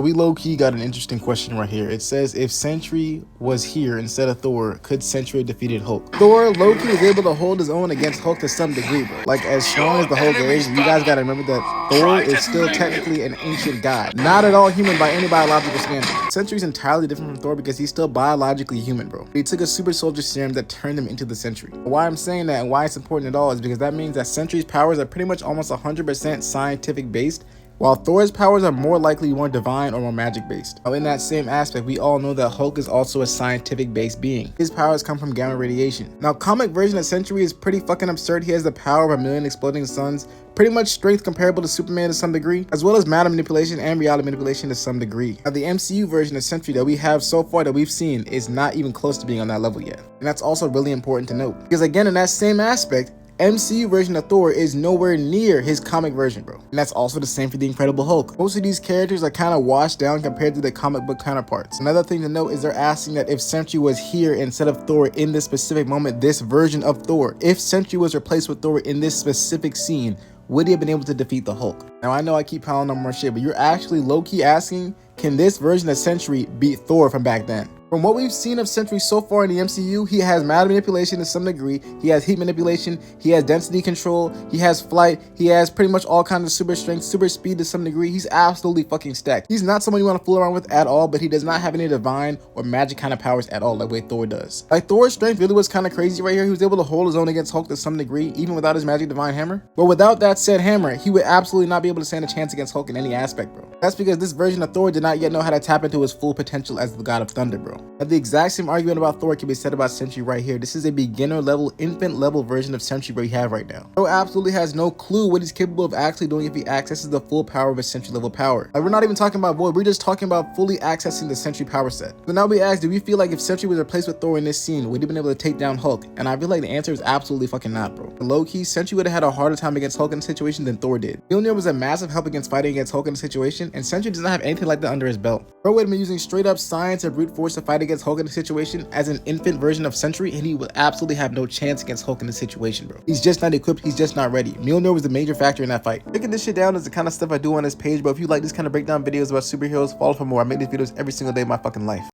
We low-key got an interesting question right here. It says, if Sentry was here instead of Thor, could Sentry have defeated Hulk? Thor, low-key, was able to hold his own against Hulk to some degree, bro. Like, as strong as the Hulk is, you guys gotta remember that Thor is still technically an ancient god. Not at all human by any biological standard. Sentry's entirely different from Thor because he's still biologically human, bro. He took a super soldier serum that turned him into the Sentry. Why I'm saying that and why it's important at all is because that means that Sentry's powers are pretty much almost 100% scientific based, while Thor's powers are more likely more divine or more magic based. Now in that same aspect, we all know that Hulk is also a scientific based being. His powers come from gamma radiation. Now comic version of Sentry is pretty fucking absurd. He has the power of 1,000,000 exploding suns, pretty much strength comparable to Superman to some degree, as well as matter manipulation and reality manipulation to some degree. Now the MCU version of Sentry that we have so far that we've seen is not even close to being on that level yet. And that's also really important to note. Because again, in that same aspect, MCU version of Thor is nowhere near his comic version, bro. And that's also the same for the Incredible Hulk. Most of these characters are kind of washed down compared to their comic book counterparts. Another thing to note is they're asking that if Sentry was here instead of Thor in this specific moment, this version of Thor, if Sentry was replaced with Thor in this specific scene, would he have been able to defeat the Hulk? Now I know I keep piling on more shit, but you're actually low-key asking, can this version of Sentry beat Thor from back then? From what we've seen of Sentry so far in the MCU, he has matter manipulation to some degree, he has heat manipulation, he has density control, he has flight, he has pretty much all kinds of super strength, super speed to some degree. He's absolutely fucking stacked. He's not someone you want to fool around with at all, but he does not have any divine or magic kind of powers at all, like way Thor does. Like Thor's strength really was kind of crazy right here. He was able to hold his own against Hulk to some degree, even without his magic divine hammer. But without that said hammer, he would absolutely not be able to stand a chance against Hulk in any aspect, bro. That's because this version of Thor did not yet know how to tap into his full potential as the god of thunder, bro. Now the exact same argument about Thor can be said about Sentry right here. This is a beginner level, infant level version of Sentry we have right now. Thor absolutely has no clue what he's capable of actually doing if he accesses the full power of a Sentry level power. Like we're not even talking about Void, we're just talking about fully accessing the Sentry power set. So now we ask, do we feel like if Sentry was replaced with Thor in this scene, would he have been able to take down Hulk? And I feel like the answer is absolutely fucking not, bro. Low key, Sentry would have had a harder time against Hulk in the situation than Thor did. Mjolnir was a massive help against fighting against Hulk in the situation, and Sentry does not have anything like that under his belt. Bro would have been using straight up science and brute force to fight against Hulk in the situation as an infant version of Sentry, and he would absolutely have no chance against Hulk in this situation, bro. He's just not equipped, he's just not ready. Mjolnir was the major factor in that fight. Breaking this shit down is the kind of stuff I do on this page, but if you like this kind of breakdown videos about superheroes, follow for more. I make these videos every single day of my fucking life.